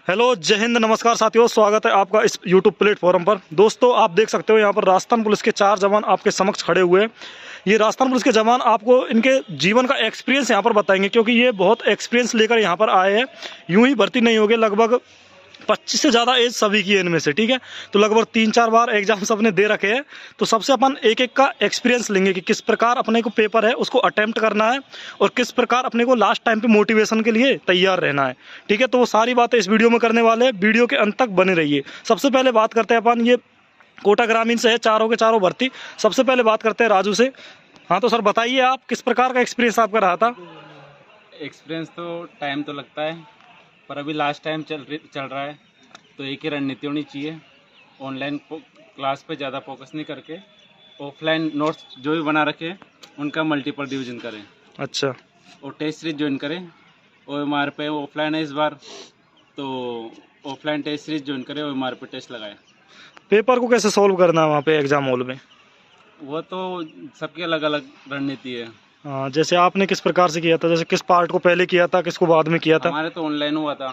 Hello, जय हिंद, नमस्कार साथियों, स्वागत है आपका इस YouTube प्लेटफॉर्म पर। दोस्तों, आप देख सकते हो यहाँ पर राजस्थान पुलिस के 4 जवान आपके समक्ष खड़े हुए हैं। ये राजस्थान पुलिस के जवान आपको इनके जीवन का एक्सपीरियंस यहाँ पर बताएंगे, क्योंकि ये बहुत एक्सपीरियंस लेकर यहाँ पर आए हैं। यूं ही भर्ती नहीं होगे, लगभग 25 से ज़्यादा एज सभी की है इनमें से, ठीक है। तो लगभग 3-4 बार एग्जाम सबने दे रखे हैं। तो सबसे अपन एक एक का एक्सपीरियंस लेंगे कि किस प्रकार अपने को पेपर है उसको अटेम्प्ट करना है और किस प्रकार अपने को लास्ट टाइम पे मोटिवेशन के लिए तैयार रहना है, ठीक है। तो वो सारी बातें इस वीडियो में करने वाले हैं, वीडियो के अंत तक बने रहिए। सबसे पहले बात करते हैं अपन, ये कोटा ग्रामीण से है, चारों के चारों भर्ती। सबसे पहले बात करते हैं राजू से। हाँ, तो सर बताइए आप किस प्रकार का एक्सपीरियंस आपका रहा था। एक्सपीरियंस तो टाइम तो लगता है, पर अभी लास्ट टाइम चल रहा है, तो एक ही रणनीति होनी चाहिए। ऑनलाइन क्लास पे ज़्यादा फोकस नहीं करके ऑफलाइन नोट्स जो भी बना रखे उनका मल्टीपल रिवीजन करें। अच्छा। और टेस्ट सीरीज ज्वाइन करें। और हमारे पे ऑफलाइन है इस बार, तो ऑफलाइन टेस्ट सीरीज ज्वाइन करें और हमारे पे टेस्ट लगाए। पेपर को कैसे सॉल्व करना है वहाँ पे एग्जाम हॉल में? वो तो सबकी अलग अलग रणनीति है। हाँ, जैसे आपने किस प्रकार से किया था, जैसे किस पार्ट को पहले किया था, किसको बाद में किया था? हमारे तो ऑनलाइन हुआ था,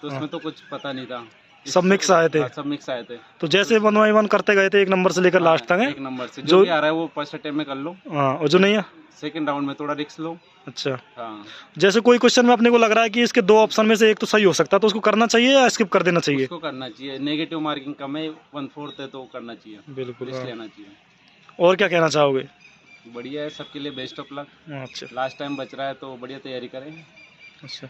तो उसमें तो कुछ पता नहीं था। सब मिक्स आए थे। सब मिक्स आए थे। तो जैसे 1 बाय 1 करते गए थे, 1 नंबर से लेकर लास्ट तक है। 1 नंबर से जो भी आ रहा है वो फर्स्ट अटेम्प्ट में कर लो। हाँ, और जो नहीं है सेकंड राउंड में थोड़ा रिस्क लो। अच्छा। हाँ। जैसे कोई क्वेश्चन में अपने को लग रहा है कि इसके 2 ऑप्शन में से एक तो सही हो सकता है, तो उसको करना चाहिए या स्किप कर देना चाहिए? उसको करना चाहिए। नेगेटिव मार्किंग कम है, 1/4 है, तो करना चाहिए। बिल्कुल, रिस्क हाँ। लेना चाहिए। और क्या कहना चाहोगे? बढ़िया है, सबके लिए बेस्ट ऑफ लक। अच्छा। लास्ट टाइम बच रहा है तो बढ़िया तैयारी करें। अच्छा,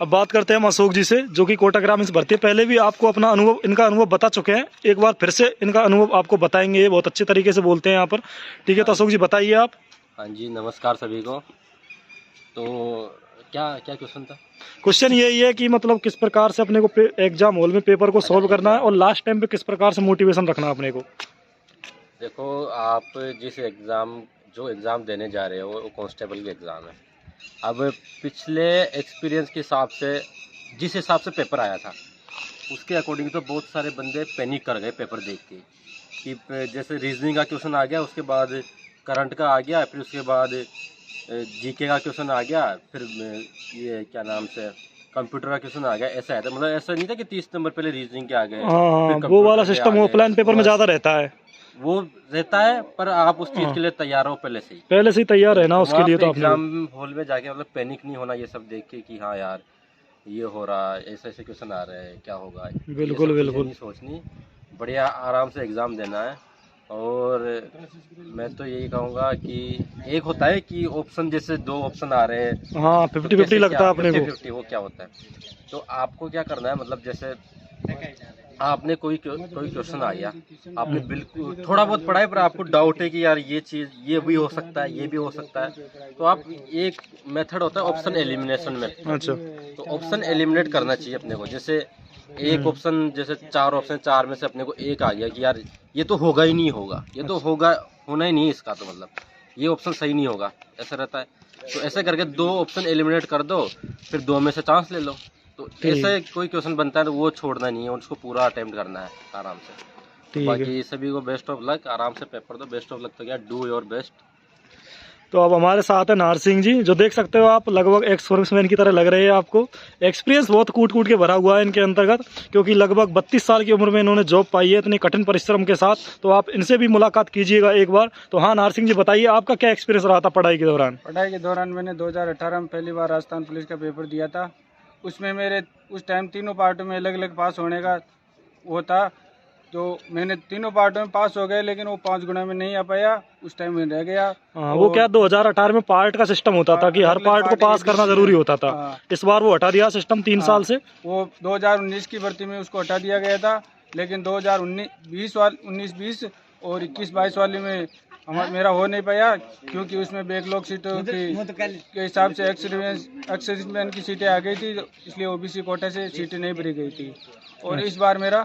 अब बात करते हैं हम अशोक जी से, जो कि कोटा ग्रामीण से भर्ती है। पहले भी आपको अपना अनुभव, इनका अनुभव बता चुके हैं, एक बार फिर से इनका अनुभव आपको बताएंगे। ये बहुत अच्छे तरीके से बोलते हैं यहाँ पर, ठीक है। तो अशोक जी बताइए आप। हाँ जी, नमस्कार सभी को। तो क्या क्या क्वेश्चन था? क्वेश्चन यही है कि मतलब किस प्रकार से अपने को एग्जाम हॉल में पेपर को सॉल्व करना है और लास्ट टाइम पे किस प्रकार से मोटिवेशन रखना है अपने को। देखो, आप जो एग्ज़ाम देने जा रहे हो वो कांस्टेबल के एग्ज़ाम है। अब पिछले एक्सपीरियंस के हिसाब से, जिस हिसाब से पेपर आया था उसके अकॉर्डिंग तो बहुत सारे बंदे पैनिक कर गए पेपर देख के कि जैसे रीजनिंग का क्वेश्चन आ गया, उसके बाद करंट का आ गया, फिर उसके बाद जीके का क्वेश्चन आ गया, फिर ये क्या नाम से कंप्यूटर का क्वेश्चन आ गया। ऐसा है, मतलब ऐसा नहीं था कि 30 नंबर पहले रीजनिंग के आ गए। हाँ, वो वाला सिस्टम ऑफलाइन पेपर में ज़्यादा रहता है। वो रहता है, पर आप उस चीज़ के लिए तैयार हो पहले से ही तैयार रहना उसके लिए। तो एग्जाम हॉल में जाके मतलब पैनिक नहीं होना, ये सब देख के कि हाँ यार ये हो रहा है, ऐसे ऐसे क्वेश्चन आ रहे हैं, क्या होगा। बिल्कुल बिल्कुल नहीं सोचनी, बढ़िया आराम से एग्ज़ाम देना है। और मैं तो यही कहूँगा कि एक होता है कि ऑप्शन, जैसे 2 ऑप्शन आ रहे हैं, हाँ 50-50 लगता है अपने को। 50-50 वो क्या होता है, तो आपको क्या करना है, मतलब जैसे आपने कोई क्वेश्चन आ गया, आपने बिल्कुल थोड़ा बहुत पढ़ा है, पर आपको डाउट है कि यार ये चीज़ ये भी हो सकता है, ये भी हो सकता है, तो आप एक मेथड होता है ऑप्शन एलिमिनेशन में। अच्छा। तो ऑप्शन एलिमिनेट करना चाहिए अपने को। जैसे एक ऑप्शन, जैसे 4 ऑप्शन, 4 में से अपने को एक आ गया कि यार ये तो होगा ही नहीं होगा, ये तो होगा, होना ही नहीं इसका, तो मतलब ये ऑप्शन सही नहीं होगा, ऐसा रहता है। तो ऐसे करके 2 ऑप्शन एलिमिनेट कर दो, फिर 2 में से चांस ले लो। तो ऐसे कोई क्वेश्चन बनता है तो वो छोड़ना नहीं है, उसको पूरा अटेम्प्ट करना है आराम से। बाकी सभी को बेस्ट ऑफ लक, आराम से पेपर दो। बेस्ट ऑफ लक तो क्या, डू योर बेस्ट। तो अब हमारे साथ है नार सिंह जी, जो देख सकते हो आप लगभग एक्स सर्विसमैन की तरह लग रहे हैं आपको। एक्सपीरियंस बहुत कूट कूट के भरा हुआ है इनके अंतर्गत, क्योंकि लगभग 32 साल की उम्र में इन्होंने जॉब पाई है, इतनी कठिन परिश्रम के साथ। तो आप इनसे भी मुलाकात कीजिएगा एक बार। तो हाँ नार सिंह जी बताइए, आपका क्या एक्सपीरियंस रहा था पढ़ाई के दौरान? पढ़ाई के दौरान मैंने 2018 में पहली बार राजस्थान पुलिस का पेपर दिया था। उसमें मेरे उस टाइम तीनों पार्टों में अलग अलग पास होने का वो था, तो मैंने तीनों पार्टों में पास हो गए, लेकिन वो 5 गुना में नहीं आ पाया, उस टाइम में रह गया। वो क्या 2018 में पार्ट का सिस्टम होता था कि हर पार्ट को पास करना जरूरी होता था। इस बार वो हटा दिया सिस्टम 3 साल से। वो 2019 की भर्ती में उसको हटा दिया गया था, लेकिन 2019-20 और 21-22 वाली में मेरा हो नहीं पाया, क्योंकि उसमें बैकलॉग सीटों के हिसाब से एक्स-सर्विसमैन की सीटें आ गई थी, इसलिए ओबीसी कोटा से सीटें नहीं भरी गई थी। और इस बार मेरा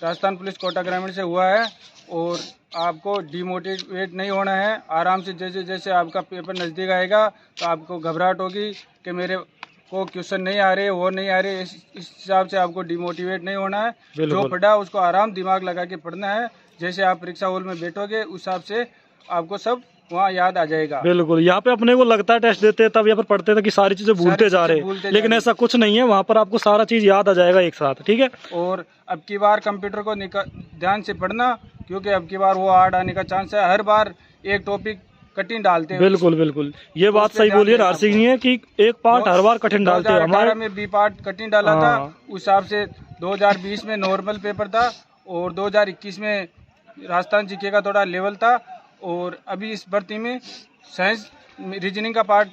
राजस्थान पुलिस कोटा ग्रामीण से हुआ है। और आपको डिमोटिवेट नहीं होना है, आराम से जैसे जैसे आपका पेपर नज़दीक आएगा तो आपको घबराहट होगी कि मेरे को क्वेश्चन नहीं आ रहे, वो नहीं आ रहे, इस हिसाब से आपको डिमोटिवेट नहीं होना है। जो पढ़ा उसको आराम दिमाग लगा के पढ़ना है। जैसे आप परीक्षा हॉल में बैठोगे उस हिसाब से आपको सब वहाँ याद आ जाएगा। बिल्कुल, यहाँ पे अपने को लगता है टेस्ट देते हैं तब यहाँ पर पढ़ते थे कि सारी चीजें भूलते जा रहे हैं, लेकिन ऐसा कुछ नहीं है, वहाँ पर आपको सारा चीज याद आ जाएगा एक साथ। ठीक है, और अब की बार कंप्यूटर को ध्यान से पढ़ना, क्योंकि अब की बार वो हार्ड आने का चांस है। हर बार एक टॉपिक कठिन डालते हैं। बिल्कुल बिल्कुल, ये बात सही बोली है नारसिंह जी ने कि एक पार्ट हर बार कठिन डालते हैं। हमारे में बी पार्ट कठिन डाला था, उस हिसाब से 2020 में नॉर्मल पेपर था और 2021 में राजस्थान जीके का थोड़ा लेवल था। और अभी इस भर्ती में साइंस रीजनिंग का पार्ट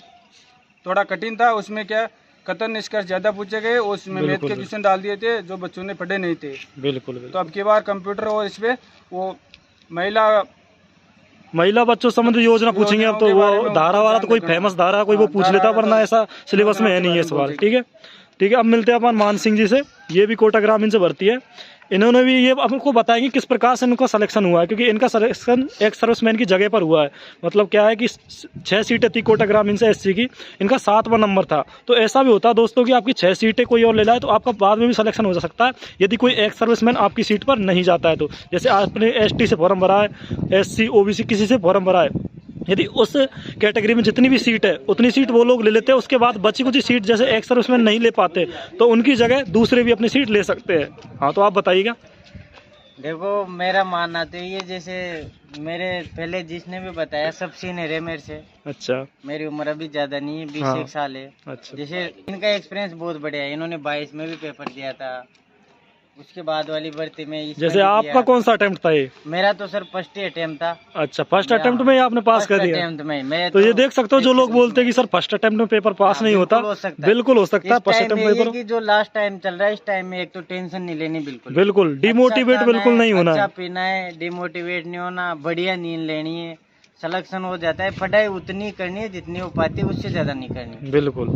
थोड़ा कठिन था, उसमें क्या कथन निष्कर्ष ज़्यादा पूछे गए और उसमें मैथ के क्वेश्चन डाल दिए थे जो बच्चों ने पढ़े नहीं थे। बिल्कुल, तो अब की बार कंप्यूटर और इसमें वो महिला बच्चों संबंधी योजना पूछेंगे। अब तो वो धारा वाला तो कोई फेमस धारा कोई वो पूछ लेता, वरना ऐसा सिलेबस में है नहीं है सवाल। ठीक है, ठीक है। अब मिलते हैं अपन मान सिंह जी से, ये भी कोटा ग्रामीण से भर्ती है। इन्होंने भी ये आपको बताएंगे किस प्रकार से इनका सिलेक्शन हुआ है, क्योंकि इनका सिलेक्शन एक सर्विसमैन की जगह पर हुआ है। मतलब क्या है कि 6 सीटें थी कोटा ग्रामीण से एससी की, इनका 7वां नंबर था। तो ऐसा भी होता है दोस्तों कि आपकी 6 सीटें कोई और ले लाए तो आपका बाद में भी सिलेक्शन हो सकता है, यदि कोई एक सर्विसमैन आपकी सीट पर नहीं जाता है तो। जैसे आपने एसटी से फॉर्म भरा है, एससी ओबीसी किसी से फॉर्म भरा है, यदि उस कैटेगरी में जितनी भी सीट है उतनी सीट वो लोग ले लेते हैं, उसके बाद बची कुछ सीट जैसे एक सर्विसमैन नहीं ले पाते तो उनकी जगह दूसरे भी अपनी सीट ले सकते हैं। हाँ, तो आप बताइएगा। देखो, मेरा मानना तो ये, जैसे मेरे पहले जिसने भी बताया सब सीनियर है मेरे से। अच्छा, मेरी उम्र अभी ज़्यादा नहीं है, 20 हाँ। एक साल है। अच्छा, जैसे इनका एक्सपीरियंस बहुत बढ़िया है, इन्होंने 22 में भी पेपर दिया था, उसके बाद वाली भर्ती में इसमें जैसे भी आपका दिया। कौन सा अटेम्प्ट था ये? मेरा तो सर फर्स्ट ही अटेम्प्ट था। अच्छा, फर्स्ट अटेम्प्ट में ही आपने पास कर दिया। अटेम्प्ट में मैं तो ये देख सकते हो, जो लोग बोलते हैं कि सर फर्स्ट अटेम्प्ट में पेपर पास नहीं होता, बिल्कुल हो सकता है। फर्स्ट अटेम्प्ट पेपर की जो लास्ट टाइम चल रहा है, इस टाइम में एक तो टेंशन नहीं लेनी, बिल्कुल बिल्कुल डिमोटिवेट बिल्कुल नहीं होना अच्छा है। पीना है, डिमोटिवेट नहीं होना, बढ़िया नींद लेनी है, सिलेक्शन हो जाता है। पढ़ाई उतनी करनी है जितनी हो पाती है, उससे ज्यादा नहीं करनी। बिल्कुल,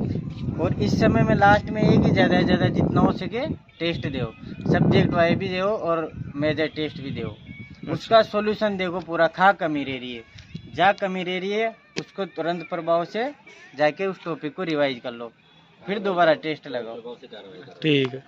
और इस समय में लास्ट में एक ही ज्यादा से ज्यादा जितना हो सके टेस्ट दो, सब्जेक्ट वाइज भी दो और मेजर टेस्ट भी दो। उसका सॉल्यूशन देखो, पूरा खा कमी रह रही है, जा कमी रह रही है, उसको तुरंत प्रभाव से जाके उस टॉपिक को रिवाइज कर लो, फिर दोबारा टेस्ट लगाओ। ठीक है।